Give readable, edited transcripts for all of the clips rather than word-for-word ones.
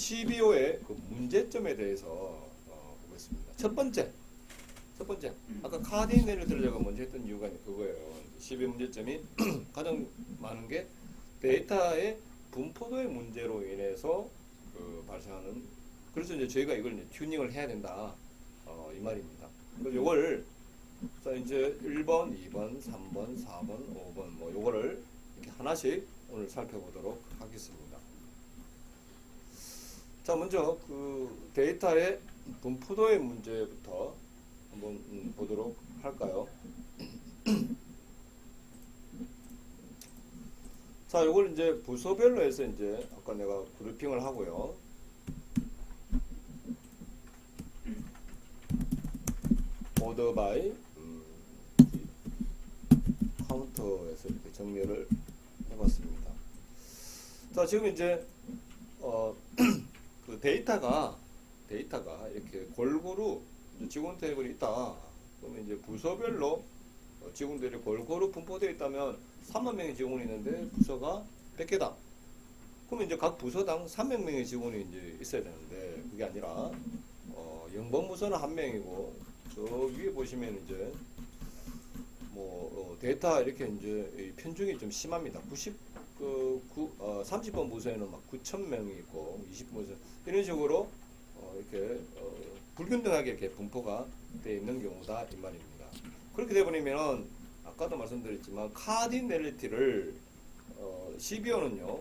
CBO의 그 문제점에 대해서 보겠습니다. 첫 번째, 아까 카디넬리티를 제가 먼저 했던 이유가 그거예요. CBO 문제점이 가장 많은 게 데이터의 분포도의 문제로 인해서 발생하는. 그래서 이제 저희가 이걸 이제 튜닝을 해야 된다, 이 말입니다. 그래서 요걸 자 이제 1번, 2번, 3번, 4번, 5번 뭐 요거를 이렇게 하나씩 오늘 살펴보도록 하겠습니다. 자, 먼저 그 데이터의 분포도의 문제부터 한번 보도록 할까요? 자, 요걸 이제 부서별로 해서 이제 아까 내가 그룹핑을 하고요. order by 카운터에서 이렇게 정리를 해봤습니다. 자, 지금 이제 그 데이터가 이렇게 골고루 직원 테이블이 있다. 그러면 이제 부서별로 직원들이 골고루 분포되어 있다면 3만 명의 직원이 있는데 부서가 100개다. 그러면 이제 각 부서당 300명의 직원이 이제 있어야 되는데 그게 아니라 영번부서는 1명이고 저 위에 보시면 이제 뭐 데이터 이렇게 이제 편중이 좀 심합니다. 30번 부서에는 막 9,000명이 있고 20번 부서 이런 식으로 이렇게 불균등하게 이렇게 분포가 되어 있는 경우다 이 말입니다. 그렇게 되어버리면 아까도 말씀드렸지만 카디넬리티를 CBO는요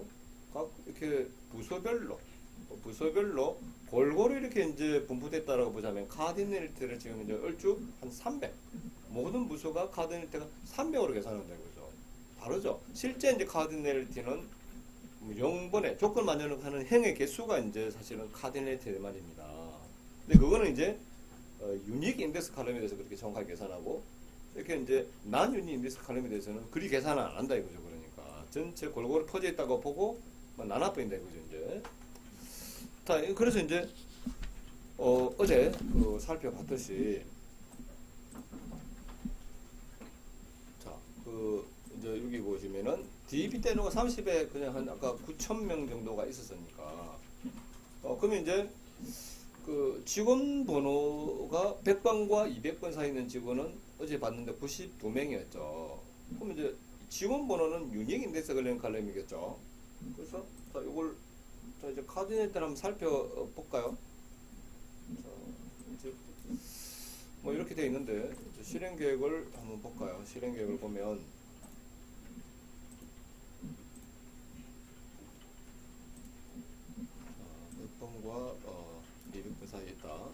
각 이렇게 부서별로 골고루 이렇게 이제 분포됐다라고 보자면 카디넬리티를 지금 이제 얼추 한 300 모든 부서가 카디넬리티가 300으로 계산한다는 거죠. 다르죠. 실제 이제 카디넬리티는 0번에 조건 만족하는 행의 개수가 이제 사실은 카디넬리티 말입니다. 근데 그거는 이제 유닉 인덱스 칼럼에 대해서 그렇게 정확하게 계산하고 이렇게 이제 난 유닉 인덱스 칼럼에 대해서는 그리 계산을 안 한다 이거죠. 그러니까 전체 골고루 퍼져 있다고 보고 나눠버린다 이거죠. 이제 자, 그래서 이제 어제 살펴봤듯이 자, 이제 여기 보시면은 DB 때는 30에 그냥 한 아까 9,000명 정도가 있었으니까 그러면 이제 그 직원 번호가 100번과 200번 사이 있는 직원은 어제 봤는데 92명이었죠. 그러면 이제 직원 번호는 유닉 인덱스 관련 칼럼이겠죠. 그래서 자, 요걸 자, 이제 카디넬리티를 한번 살펴볼까요? 자, 이제 뭐 이렇게 되어 있는데 실행 계획을 한번 볼까요? 실행 계획을 보면 몇 번과 200번 사이에 있다.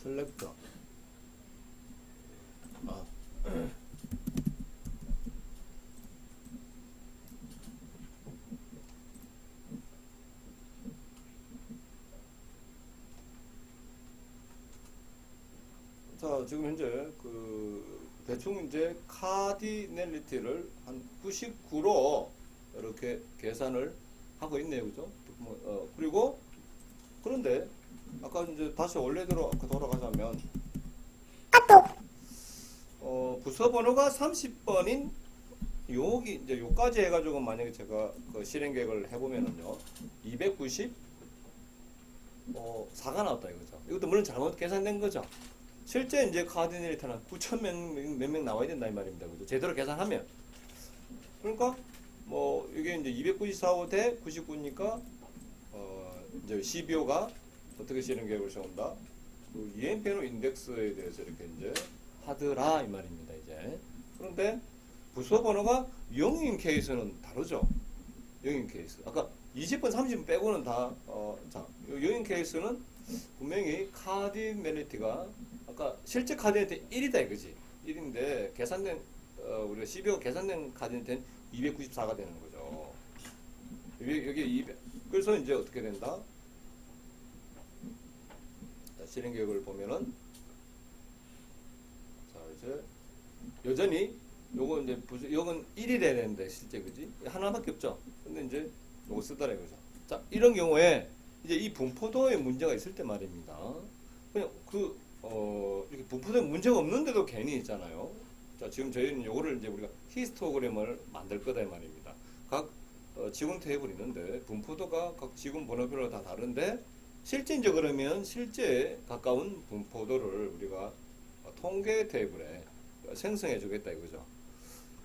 셀렉터 자, 지금 현재 대충 이제 카디넬리티를 한 99로 이렇게 계산을 하고 있네요, 그죠? 그리고 그런데 아까 이제 다시 원래대로 아까 돌아가자면 부서 번호가 30번인 여기 이제 요까지 해가지고 만약에 제가 그 실행 계획을 해보면은요 294가 나왔다 이거죠. 이것도 물론 잘못 계산된 거죠. 실제 이제 카디넬리티는 9,000명 몇 명 나와야 된다 이 말입니다. 그죠? 제대로 계산하면. 그러니까 뭐 이게 이제 294호 대 99니까 이제 CBO가 어떻게 실행 계획을 세운다. 그 EMPNO 인덱스에 대해서 이렇게 이제 하더라 이 말입니다. 이제 그런데 부서 번호가 0인 케이스는 다르죠. 0인 케이스. 아까 20번, 30번 빼고는 다 자, 0인 케이스는 분명히 카디넬리티가 아까 실제 카디넬리티 1이다 이거지. 1인데 계산된 우리가 CBO 계산된 카디넬리티는 294가 되는 거죠. 여기 200. 그래서 이제 어떻게 된다? 자, 실행 계획을 보면은 자, 이제 여전히 요거 이제 요건 1이 돼야 되는데 실제 그지? 하나밖에 없죠. 근데 이제 요거 쓰더라 이거죠. 자, 이런 경우에 이제 이 분포도에 문제가 있을 때 말입니다. 그냥 이렇게 분포도에 문제가 없는데도 괜히 있잖아요. 자, 지금 저희는 요거를 이제 우리가 히스토그램을 만들 거다 이 말입니다. 각 지군 테이블이 있는데 분포도가 각 지군 번호별로 다 다른데 실제 이제 그러면 실제 가까운 분포도를 우리가 통계 테이블에 생성해 주겠다 이거죠.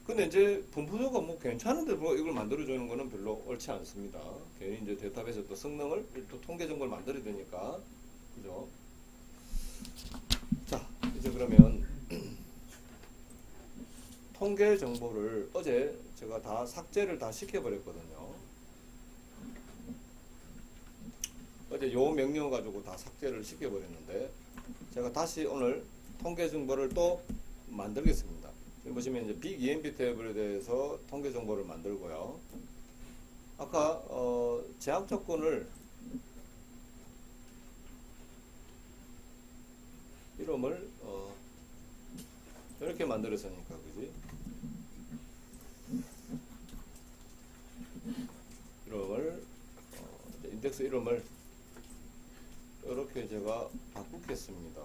근데 이제 분포도가 뭐 괜찮은데 뭐 이걸 만들어주는 거는 별로 옳지 않습니다. 괜히 이제 데이터베이스 또 성능을 또 통계 정보를 만들어야 되니까. 그죠? 자, 이제 그러면 통계 정보를 어제 제가 다 삭제를 다 시켜버렸거든요. 어제 요 명령 가지고 다 삭제를 시켜버렸는데 제가 다시 오늘 통계 정보를 또 만들겠습니다. 지금 보시면 이제 빅 EMP 테이블에 대해서 통계 정보를 만들고요. 아까 제약 조건을 이름을 이렇게 만들었으니까 그지? 이름을 인덱스 이름을 이렇게 제가 바꾸겠습니다.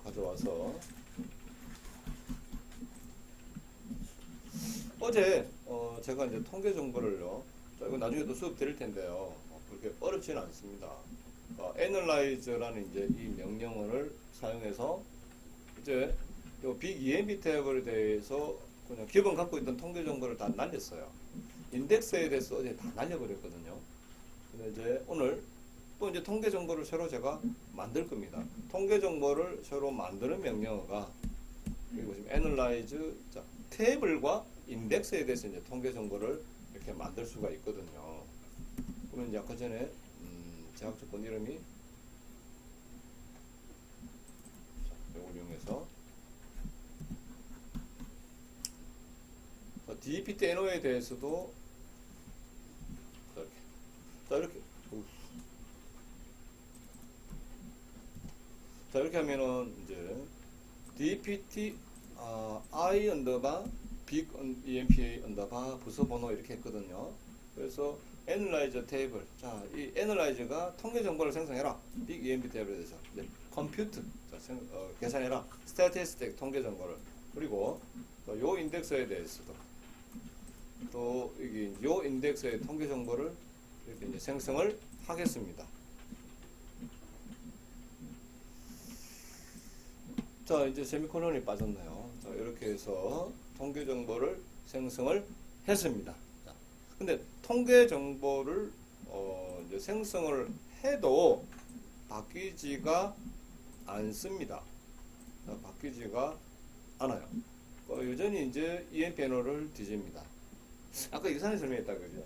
가져와서 어제 제가 이제 통계 정보를요. 이거 나중에도 수업 드릴 텐데요. 그렇게 어렵지는 않습니다. analyze라는 이제 이 명령어를 사용해서 이제 빅 EMP 테이블에 대해서 그냥 기본 갖고 있던 통계 정보를 다 날렸어요. 인덱스에 대해서 어제 다 날려버렸거든요. 근데 이제 오늘 또 이제 통계 정보를 새로 제가 만들 겁니다. 통계 정보를 새로 만드는 명령어가 여기 보시면 analyze 자, 테이블과 인덱스에 대해서 이제 통계 정보를 이렇게 만들 수가 있거든요. 그러면 이제 아까 전에 제약 조건 이름이 이걸 이용해서 DPT NO에 대해서도 이렇게 자 이렇게 하면은 이제 DPT I 언더바 빅 EMPA 언더바 부서 번호 이렇게 했거든요. 그래서 Analyze 테이블 자 이 Analyze가 통계 정보를 생성해라 빅 EMP 테이블에 대해서 Compute 자, 계산해라 Statistic 통계 정보를 그리고 요 인덱스에 대해서도 또 여기 요 인덱스의 통계 정보를 이렇게 이제 생성을 하겠습니다. 자 이제 세미콜론이 빠졌네요. 자 이렇게 해서 통계 정보를 생성을 했습니다. 자, 근데 통계 정보를 이제 생성을 해도 바뀌지가 않습니다. 자, 바뀌지가 않아요. 여전히 이제 EMP 패널을 뒤집니다. 아까 이산에 설명했다 그죠?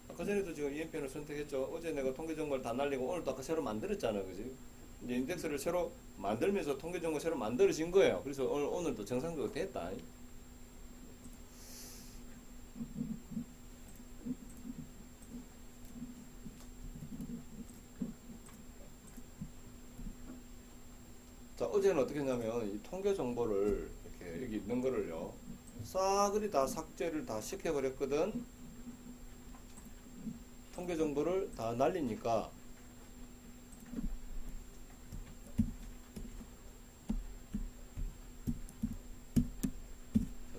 아까 전에도 지금 EMP 패널 선택했죠. 어제 내가 통계 정보를 다 날리고 오늘도 아까 새로 만들었잖아, 그지? 이제 인덱스를 새로 만들면서 통계 정보 새로 만들어진 거예요. 그래서 오늘도 정상적으로 됐다. 자, 어제는 어떻게 했냐면 이 통계 정보를 이렇게 여기 있는 거를요. 싸그리 다 삭제를 다 시켜버렸거든. 통계 정보를 다 날리니까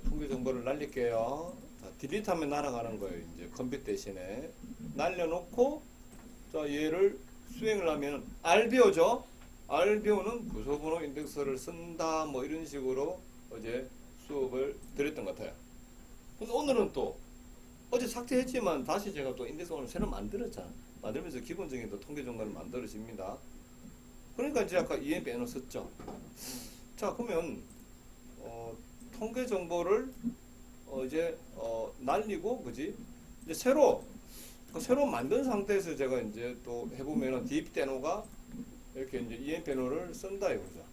통계 정보를 날릴게요. 자, 딜리트하면 날아가는 거예요. 이제 컴퓨터 대신에 날려놓고 자 얘를 수행을 하면 RBO죠. RBO는 부서번호 인덱스를 쓴다 뭐 이런 식으로 어제 수업을 드렸던 것 같아요. 근데 오늘은 또 어제 삭제했지만 다시 제가 또 인덱스 오늘 새로 만들었잖아. 만들면서 기본적인 또 통계 정보를 만들어집니다. 그러니까 이제 아까 EMP NO 썼죠. 자 그러면 통계 정보를 이제 날리고 그지? 이제 새로 만든 상태에서 제가 이제 또 해보면은 DPT NO가 이렇게 이제 EMP NO를 쓴다 이거죠.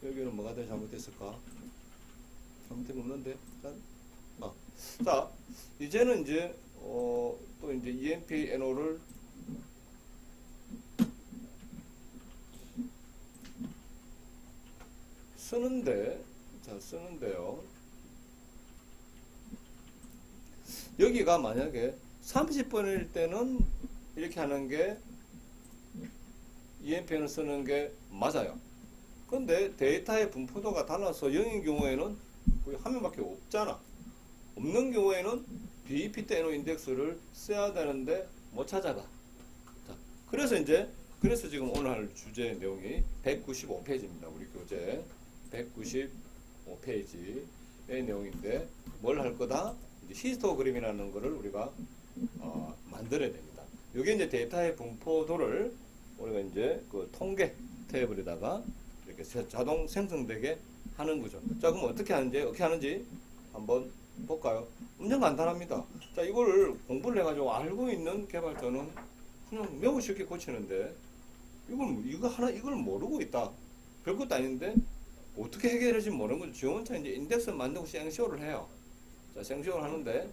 여기는 뭐가 더 잘못됐을까? 잘못된 거 없는데? 자, 이제는 이제 또 이제 EMP NO를 쓰는데요. 여기가 만약에 30번일 때는 이렇게 하는 게 EMPN을 쓰는 게 맞아요. 근데 데이터의 분포도가 달라서 0인 경우에는 거의 한 명밖에 없잖아. 없는 경우에는 BEP 때 NO 인덱스를 써야 되는데 못 찾아가. 자, 그래서 지금 오늘 할 주제 내용이 195페이지입니다. 우리 교재 195페이지의 내용인데 뭘 할 거다? 이제 히스토그램이라는 거를 우리가 만들어야 됩니다. 이게 이제 데이터의 분포도를 우리가 이제 그 통계 테이블에다가 이렇게 자동 생성되게 하는 거죠. 자, 그럼 어떻게 하는지 한번 볼까요? 엄청 간단합니다. 자, 이걸 공부를 해가지고 알고 있는 개발자는 그냥 매우 쉽게 고치는데 이걸 모르고 있다. 별것도 아닌데 어떻게 해결할지 모르는 거죠. 지 혼자 이제 인덱스 만들고 생쇼를 해요. 자, 생쇼를 하는데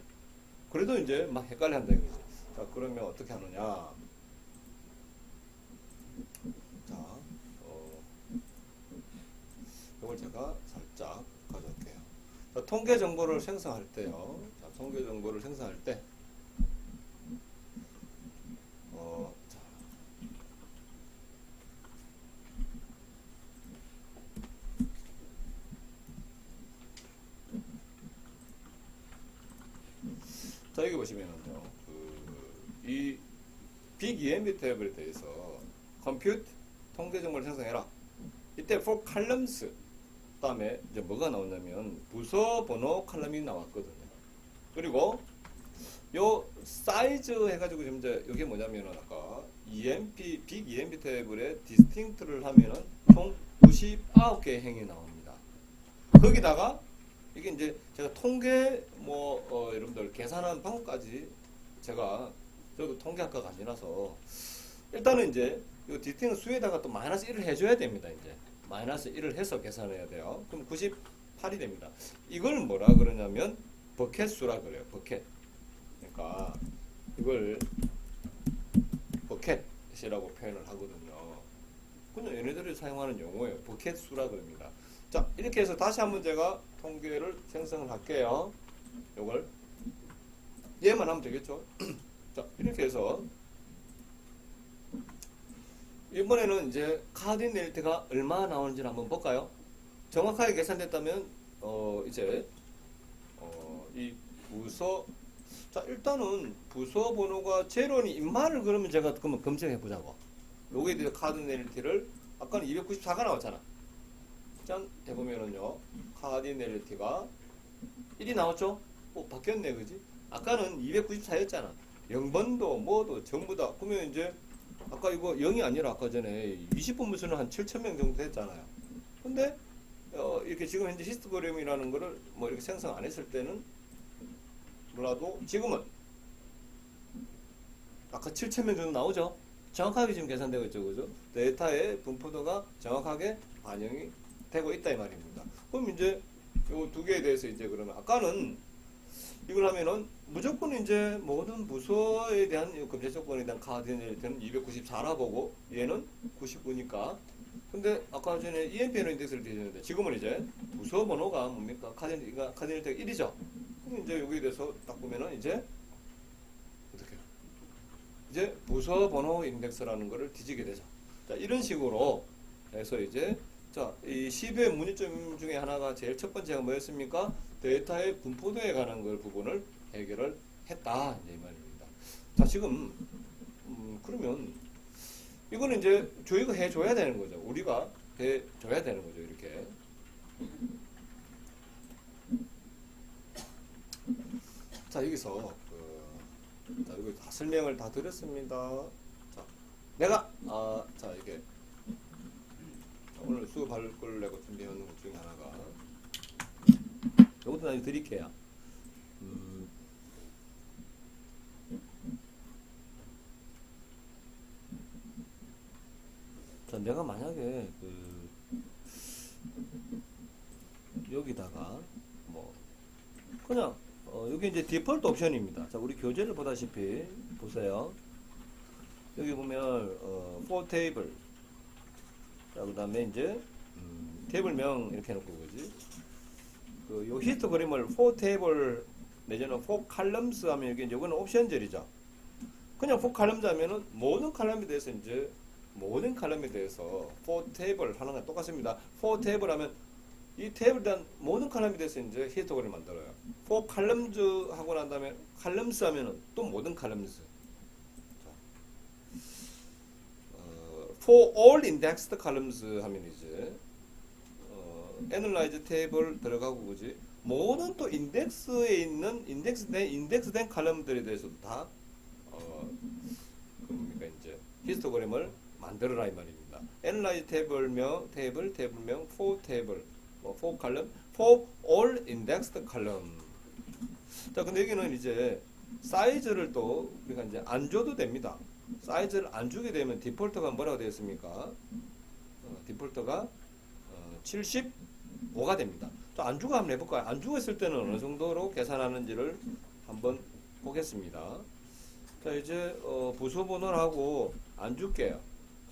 그래도 이제 막 헷갈려 한다는 거죠. 자, 그러면 어떻게 하느냐? 자, 이걸 제가 살짝 가져올게요. 자, 통계 정보를 생성할 때요. 자, 통계 정보를 생성할 때, 자, 자, 여기 보시면은요, 이 빅 EMB 탭에 대해서 compute 통계 정보를 생성해라. 이때 for columns 다음에 이제 뭐가 나오냐면 부서 번호 칼럼이 나왔거든요. 그리고 요 사이즈 해가지고 지금 이제 이게 뭐냐면은 아까 EMP 빅 EMP 테이블에 디스팅트를 하면은 총 99개의 행이 나옵니다. 거기다가 이게 이제 제가 통계 여러분들 계산한 방법까지 제가 저도 통계학과가 아니라서 일단은 이제 이 디스팅트 수에다가 또 마이너스 1을 해줘야 됩니다. 이제 마이너스 1을 해서 계산해야 돼요. 그럼 98이 됩니다. 이걸 뭐라 그러냐면 버켓 수라 그래요. 버켓. 그러니까 이걸 버켓이라고 표현을 하거든요. 그냥 얘네들이 사용하는 용어예요. 버켓 수라 그럽니다. 자, 이렇게 해서 다시 한번 제가 통계를 생성을 할게요. 요걸 얘만 하면 되겠죠. 자, 이렇게 해서 이번에는 이제 카디넬리티가 얼마 나오는지 한번 볼까요? 정확하게 계산됐다면 이 부서, 자, 일단은 부서 번호가 제로니 인마를 그러면 제가 그러면 검색해 보자고. 여기에 대해서 카디넬리티를 아까는 294가 나왔잖아. 짠 해보면은요, 카디넬리티가 1이 나왔죠? 바뀌었네, 그지? 아까는 294였잖아. 0번도 뭐도 전부 다. 그러면 이제 아까 이거 0이 아니라 아까 전에 20분 무수는 한 7,000명 정도 됐잖아요. 근데 이렇게 지금 현재 히스토그램이라는 거를 뭐 이렇게 생성 안 했을 때는 몰라도 지금은 아까 7,000명 정도 나오죠. 정확하게 지금 계산되고 있죠, 그죠? 데이터의 분포도가 정확하게 반영이 되고 있다 이 말입니다. 그럼 이제 요 두 개에 대해서 이제 그러면 아까는 이걸 하면은 무조건 이제 모든 부서에 대한 검색 조건에 대한 카디넬리티는 294라 보고 얘는 99니까. 근데 아까 전에 EMPN 인덱스를 뒤졌는데 지금은 이제 부서 번호가 뭡니까? 카디넬리티가 1이죠. 그럼 이제 여기에 대해서 딱 보면은 이제 어떻게 해요? 이제 부서 번호 인덱스라는 거를 뒤지게 되죠. 자, 이런 식으로 해서 이제 자, 이 10의 문의점 중에 하나가 제일 첫 번째가 뭐였습니까? 데이터의 분포도에 관한 걸 부분을 해결을 했다 이제 이 말입니다. 자, 지금 그러면 이거는 이제 저희가 해줘야 되는 거죠. 우리가 해줘야 되는 거죠. 이렇게. 자, 여기서 자, 이거 다 설명을 다 드렸습니다. 자, 내가 자, 이게 오늘 수업할 걸 내가 준비해놓은 것 중에 하나가 이것도 나중에 드릴게요. 자, 내가 만약에 여기다가 뭐 그냥 여기 이제 디폴트 옵션입니다. 자, 우리 교재를 보다시피 보세요. 여기 보면 for table, 자, 그 다음에 이제 테이블명 이렇게 해놓고 그지. 요 히스토그램을 for table 내지는 for columns 하면 이게 이거는 옵션젤이죠. 그냥 for columns 하면은 모든 칼럼에 대해서 이제 모든 칼럼에 대해서 for table 하는 건 똑같습니다. for table 하면 이 테이블에 대한 모든 칼럼에 대해서 이제 히스토그램을 만들어요. for columns 하고 난 다음에 columns 하면은 또 모든 columns. for all indexed columns 하면 이제 analyze table 들어가고 그지 모든 또 인덱스에 있는 인덱스된 칼럼들에 대해서도 다 그러니까 이제 히스토그램을 만들어라 이 말입니다. analyze table명 테이블명 for table 뭐 for column for all indexed column. 자 근데 여기는 이제 사이즈를 또 우리가 이제 안 줘도 됩니다. 사이즈를 안 주게 되면 디폴트가 뭐라고 되어 있습니까? 디폴트가 75가 됩니다. 또 안주가 한번 해볼까요? 안주가 있을 때는 어느 정도로 계산하는지를 한번 보겠습니다. 자 이제 부수 번호를 하고 안 줄게요.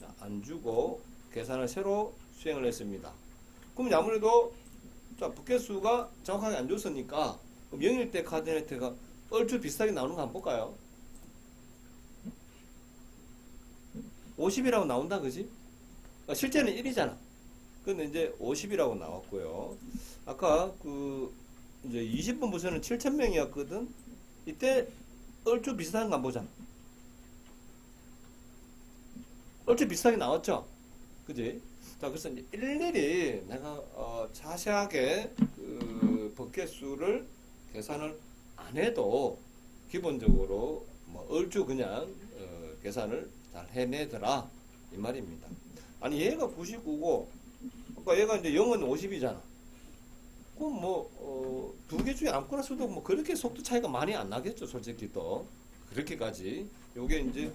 자, 안 주고 계산을 새로 수행을 했습니다. 그럼 아무래도 자 부캐수가 정확하게 안 줬으니까 0일 때 카드네트가 얼추 비슷하게 나오는 거 한번 볼까요? 50이라고 나온다 그지? 실제는 1이잖아. 근데 이제 50이라고 나왔고요. 아까 그 이제 20번 부서는 7,000명이었거든. 이때 얼추 비슷한 거 한번 보자. 얼추 비슷하게 나왔죠? 그지? 자, 그래서 이제 일일이 내가 자세하게 그 버켓수를 계산을 안 해도 기본적으로 뭐 얼추 그냥 계산을 잘 해내더라 이 말입니다. 아니 얘가 99고 아까 얘가 이제 0은 50이잖아. 그럼 뭐 두 개 중에 아무거나 써도 뭐 그렇게 속도 차이가 많이 안 나겠죠 솔직히 또 그렇게까지. 요게 이제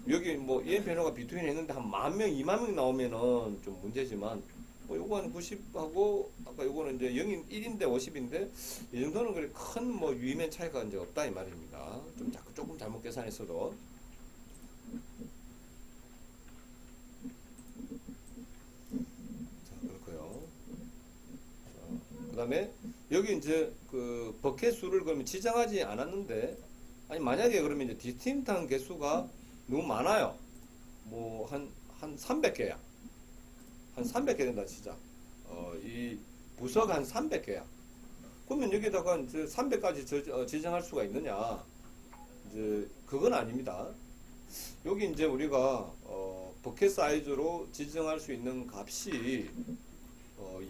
여기 뭐 EM 변호가 비트윈 했는데 한 10,000명, 20,000명 나오면은 좀 문제지만 뭐 요거는 90하고 아까 요거는 이제 0인 1인데 50인데 이 정도는 그래 큰 뭐 유의면 차이가 이제 없다 이 말입니다. 좀 자꾸 조금 잘못 계산했어도. 자 그렇고요. 그 다음에 여기 이제 그 버켓 수를 그러면 지정하지 않았는데 아니 만약에 그러면 이제 디스틴트한 개수가 너무 많아요. 뭐 한 300개야. 한 300개 된다 진짜. 이 부서가 한 300개야. 그러면 여기다가 이제 300까지 지정할 수가 있느냐? 이제 그건 아닙니다. 여기 이제 우리가 버켓 사이즈로 지정할 수 있는 값이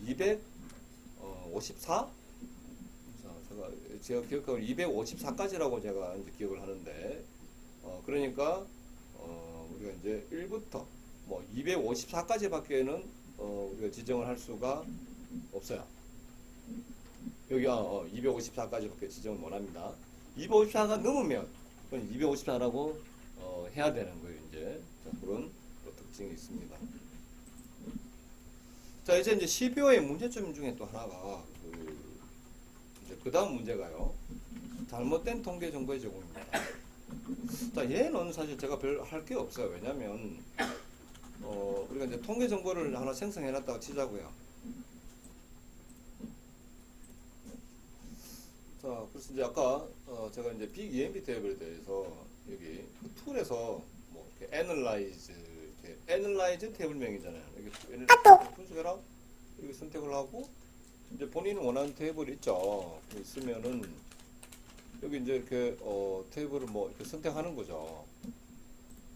254? 제가 기억하기로 254까지라고 제가 이제 기억을 하는데 그러니까 우리가 이제 1부터 뭐 254까지밖에는 우리가 지정을 할 수가 없어요. 여기 254까지밖에 지정을 못합니다. 254가 넘으면 254라고 해야 되는 거예요. 이제 자, 그런 특징이 있습니다. 자 이제 CBO의 문제점 중에 또 하나가 그 다음 문제가요. 잘못된 통계 정보의 제공입니다. 자 얘는 사실 제가 별 할 게 없어요. 왜냐면 우리가 이제 통계 정보를 하나 생성해 놨다가 치자고요. 자 그래서 이제 아까 제가 이제 빅 EMP 테이블에 대해서 여기 그 툴에서 뭐 이렇게 analyze 테이블명이잖아요. 여기 분석해라 이렇게 선택을 하고 이제 본인이 원하는 테이블이 있죠. 있으면은 여기 이제 이렇게 테이블을 뭐 이렇게 선택하는 거죠.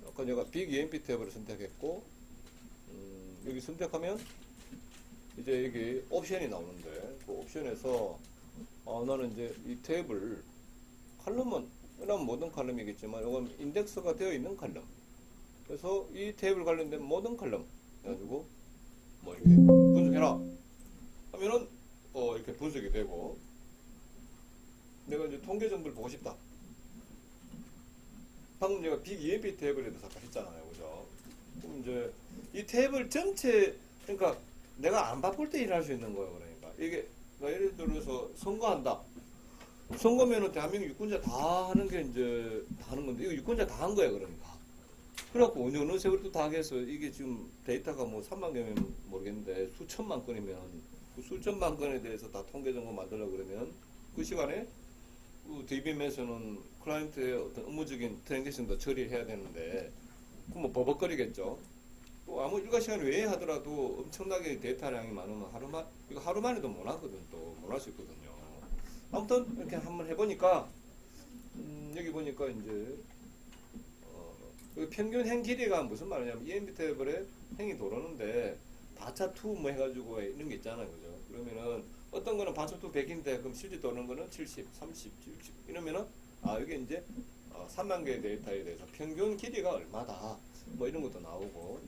아까 제가 빅 EMP 테이블을 선택했고 여기 선택하면 이제 여기 옵션이 나오는데 그 옵션에서 나는 이제 이 테이블 칼럼은 이런 모든 칼럼이겠지만 이건 인덱스가 되어 있는 칼럼. 그래서 이 테이블 관련된 모든 칼럼 해가지고 뭐 이렇게 분석해라 하면은 이렇게 분석이 되고 내가 이제 통계 정보를 보고 싶다. 방금 제가 빅 EMP 테이블에도 잠깐 했잖아요, 그죠? 그럼 이제 이 테이블 전체 그러니까 내가 안 바쁠 때 일할 수 있는 거예요, 그러니까 이게 예를 들어서 선거한다. 선거면은 대한민국 유권자 다 하는 게 이제 다 하는 건데 이거 유권자 다 한 거예요, 그러니까. 그래갖고 어느 세월도 다 해서 이게 지금 데이터가 뭐 3만 개면 모르겠는데 수천만 건이면 그 수천만 건에 대해서 다 통계 정보 만들려고 그러면 그 시간에 그 DBM에서는 클라이언트의 어떤 업무적인 트랜잭션도 처리를 해야 되는데, 그럼 뭐 버벅거리겠죠. 또 아무 일과 시간 외에 하더라도 엄청나게 데이터량이 많으면 이거 하루 만에도 못 하거든, 또 못 할 수 있거든요. 아무튼 이렇게 한번 해보니까, 여기 보니까 이제 그 평균 행 길이가 무슨 말이냐면 EMB 테이블에 행이 돌았는데 바차2 뭐 해가지고 이런 게 있잖아요, 그죠? 그러면은 어떤 거는 바차2 100인데 그럼 실제 도는 거는 70, 30, 60 이러면은 이게 이제 3만 개의 데이터에 대해서 평균 길이가 얼마다 뭐 이런 것도 나오고,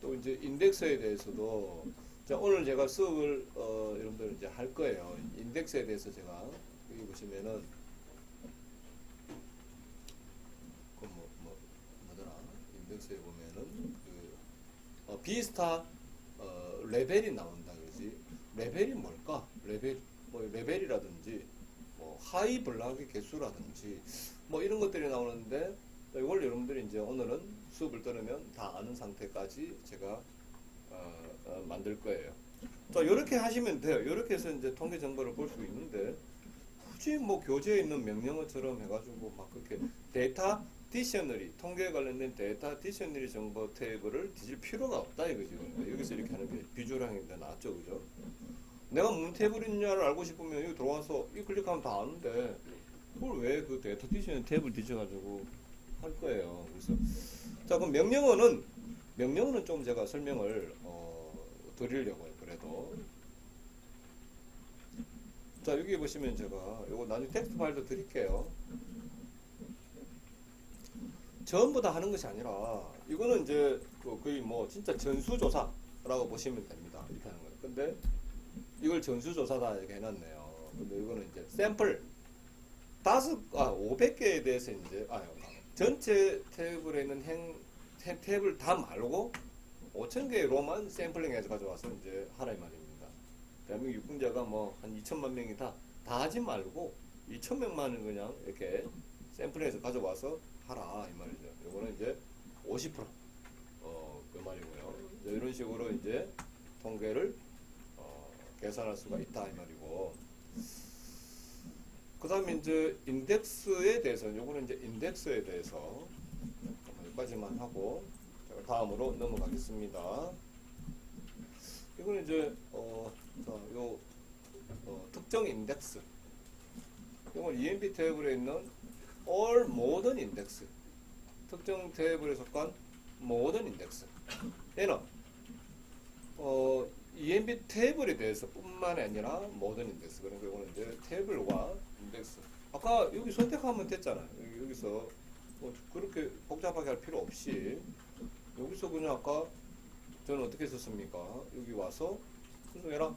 또 이제 인덱스에 대해서도, 자, 오늘 제가 수업을 여러분들 이제 할 거예요. 인덱스에 대해서 제가 여기 보시면은 뭐더라, 인덱스에 보면은 비스타 레벨이 나온다 그러지. 레벨이 뭘까? 레벨이라든지 뭐 하이 블락의 개수라든지 뭐 이런 것들이 나오는데, 이걸 여러분들이 이제 오늘은 수업을 들으면 다 아는 상태까지 제가 만들 거예요. 자, 이렇게 하시면 돼요. 이렇게 해서 이제 통계 정보를 볼 수 있는데, 굳이 뭐 교재에 있는 명령어처럼 해가지고 막 그렇게 데이터 디셔너리, 통계에 관련된 데이터 디셔너리 정보 테이블을 뒤질 필요가 없다 이거지. 여기서 이렇게 하는 게 비주얼하게 낫죠, 그죠? 내가 무슨 테이블인지를 알고 싶으면 여기 들어와서 이 클릭하면 다 아는데, 그걸 왜 그 데이터 디셔너리 테이블 뒤져가지고 할 거예요. 그래서 자, 그럼 명령어는 좀 제가 설명을 드리려고요. 그래도 자, 여기 보시면 제가 요거 나중에 텍스트 파일도 드릴게요. 전부 다 하는 것이 아니라 이거는 이제 거의 뭐 진짜 전수조사라고 보시면 됩니다. 이렇게 하는 거예요. 근데 이걸 전수조사다 이렇게 해놨네요. 근데 이거는 이제 샘플 500개에 대해서 이제 전체 테이블에 있는 탭을 다 말고 5,000개로만 샘플링해서 가져와서 이제 하라 이 말입니다. 대한민국 유권자가 뭐 한 2천만 명이 다 하지 말고 2,000명만은 그냥 이렇게 샘플링해서 가져와서 하라 이 말이죠. 요거는 이제 50%, 그 말이고요. 이제 이런 식으로 이제 통계를 계산할 수가 있다 이 말이고. 그 다음에 이제 인덱스에 대해서, 요거는 이제 인덱스에 대해서 여기까지만 하고 제가 다음으로 넘어가겠습니다. 이거는 이제 특정 인덱스, 이건 EMB 테이블에 있는 all modern index, 특정 테이블에 속한 모든 인덱스. 얘는 EMB 테이블에 대해서 뿐만 아니라 모든 인덱스. 그러니까 이거는 이제 테이블과 인덱스. 아까 여기 선택하면 됐잖아요. 여기서 뭐 그렇게 복잡하게 할 필요 없이 여기서 그냥 아까 저는 어떻게 썼습니까? 여기 와서 순서해라.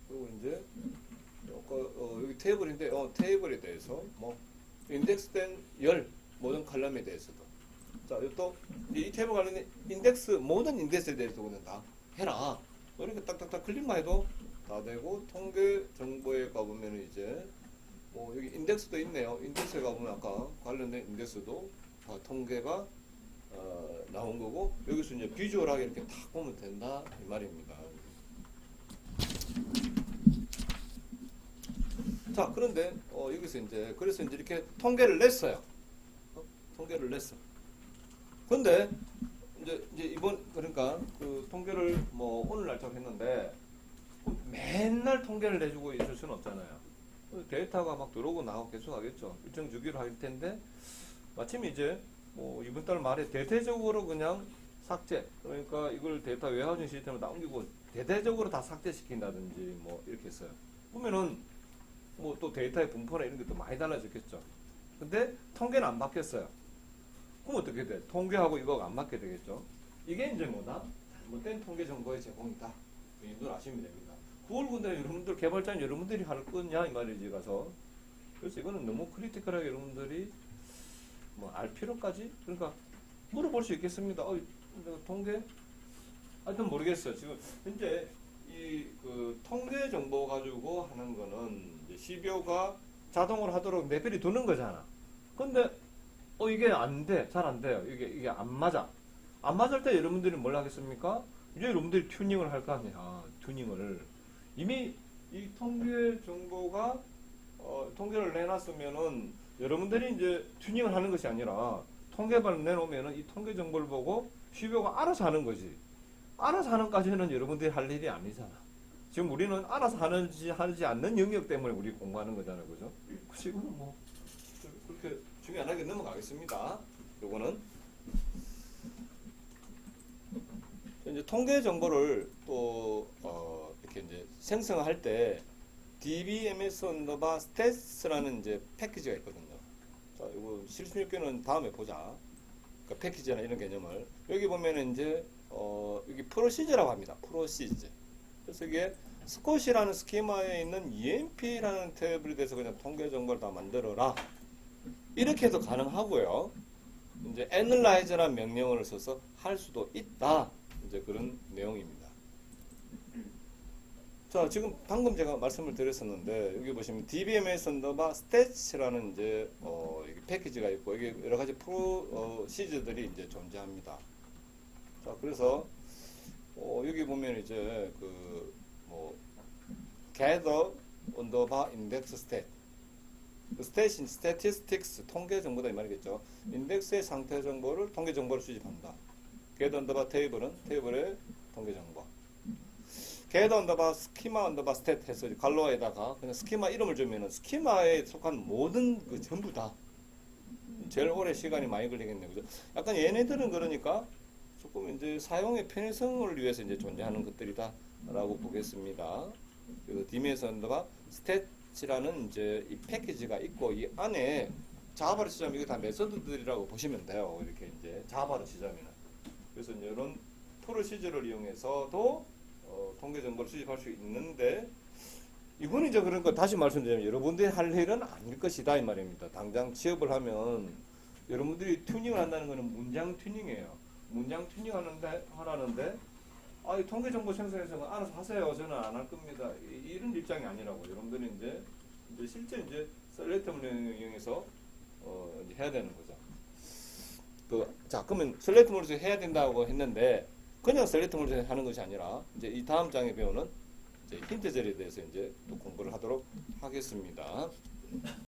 그리고 이제 아까 여기 테이블인데 테이블에 대해서 뭐 인덱스된 모든 칼럼에 대해서도, 자, 또 이 테이블 관련된 인덱스 모든 인덱스에 대해서 그냥 다 해라. 이렇게 딱딱딱 클릭만 해도 다 되고, 통계 정보에 가보면 이제 뭐 여기 인덱스도 있네요. 인덱스에 가보면 아까 관련된 인덱스도 다 통계가 나온 거고, 여기서 이제 비주얼하게 이렇게 딱 보면 된다 이 말입니다. 자, 그런데 여기서 이제 그래서 이제 이렇게 통계를 냈어요. 통계를 냈어. 근데 이제 이번 그러니까 그 통계를 뭐 오늘 날짜로 했는데 맨날 통계를 내주고 있을 수는 없잖아요. 데이터가 막 들어오고 나오고 계속 하겠죠. 일정 주기로 할 텐데, 마침 이제 뭐 이번 달 말에 대대적으로 그냥 삭제, 그러니까 이걸 데이터 웨어하우징 시스템으로 남기고 대대적으로 다 삭제시킨다든지 뭐 이렇게 했어요. 보면은 뭐 또 데이터의 분포나 이런 것도 많이 달라졌겠죠. 근데 통계는 안 바뀌었어요. 그럼 어떻게 돼? 통계하고 이거가 안 맞게 되겠죠. 이게 이제 뭐다? 잘못된 통계 정보의 제공이다. 여러분들 아시면 됩니다. 그걸 근데 여러분들 개발자인 여러분들이 할 거냐 이 말이지 가서. 그래서 이거는 너무 크리티컬하게 여러분들이 뭐 알 필요까지, 그러니까 물어볼 수 있겠습니다. 통계? 하여튼 모르겠어요. 지금 현재 이 그 통계 정보 가지고 하는 거는 이제 CBO가 자동으로 하도록 레벨이 두는 거잖아. 근데 이게 안 돼. 잘 안 돼요. 이게 안 맞아. 안 맞을 때 여러분들이 뭘 하겠습니까? 이제 여러분들이 튜닝을 할 거 아니야. 튜닝을. 이미 이 통계 정보가 통계를 내놨으면은 여러분들이 이제 튜닝을 하는 것이 아니라 통계만 내놓으면은 이 통계 정보를 보고 휘벼가 알아서 하는 거지. 알아서 하는 까지는 여러분들이 할 일이 아니잖아. 지금 우리는 알아서 하지 않는 영역 때문에 우리 공부하는 거잖아요. 그죠? 지금은 뭐, 그렇게 중요하게 넘어가겠습니다. 요거는. 이제 통계 정보를 또, 이렇게 이제 생성할 때 DBMS 언더바 스탯스라는 이제 패키지가 있거든요. 자, 이거 실습육교는 다음에 보자. 그러니까 패키지나 이런 개념을. 여기 보면은 이제, 여기 프로시저라고 합니다. 프로시저. 그래서 이게 스콧이라는 스키마에 있는 EMP라는 태블릿에 대해서 그냥 통계 정보를 다 만들어라. 이렇게 해도 가능하고요. 이제 analyze라는 명령어를 써서 할 수도 있다. 이제 그런 내용입니다. 자, 지금 방금 제가 말씀을 드렸었는데 여기 보시면 DBMS 언더바 스탯이라는 이제 여기 패키지가 있고 여기 여러 가지 프로시저들이 이제 존재합니다. 자, 그래서 여기 보면 이제 gather 언더바 index stat, 스탯인 statistics 통계 정보다 이 말이겠죠. 인덱스의 상태 정보를 통계 정보를 수집한다. gather 언더바 테이블은 테이블의 통계 정보. gather 언더바 스키마 언더바 stat 해서 갈로에다가 그냥 스키마 이름을 주면은 스키마에 속한 모든 그 전부 다 제일 오래 시간이 많이 걸리겠네요. 그죠? 약간 얘네들은 그러니까 조금 이제 사용의 편의성을 위해서 이제 존재하는 것들이다라고 보겠습니다. 그래서 DBMS 언더바 스탯이라는 이제 이 패키지가 있고 이 안에 자바로 시점 이거 다 메소드들이라고 보시면 돼요. 이렇게 이제 자바로 시점이는. 그래서 이제 이런 프로시저를 이용해서도 통계 정보를 수집할 수 있는데 이건 이제 그러니까 다시 말씀드리면 여러분들이 할 일은 아닐 것이다 이 말입니다. 당장 취업을 하면 여러분들이 튜닝을 한다는 것은 문장 튜닝이에요. 문장 튜닝 하라는데 이 통계 정보 생성해서 알아서 하세요. 저는 안 할 겁니다. 이런 입장이 아니라고. 여러분들이 이제 실제 이제 셀렉트문을 이용해서 이제 해야 되는 거죠. 자, 그러면 셀렉트문을 해야 된다고 했는데 그냥 셀렉트문을 하는 것이 아니라 이제 이 다음 장에 배우는 이제 힌트절에 대해서 이제 또 공부를 하도록 하겠습니다.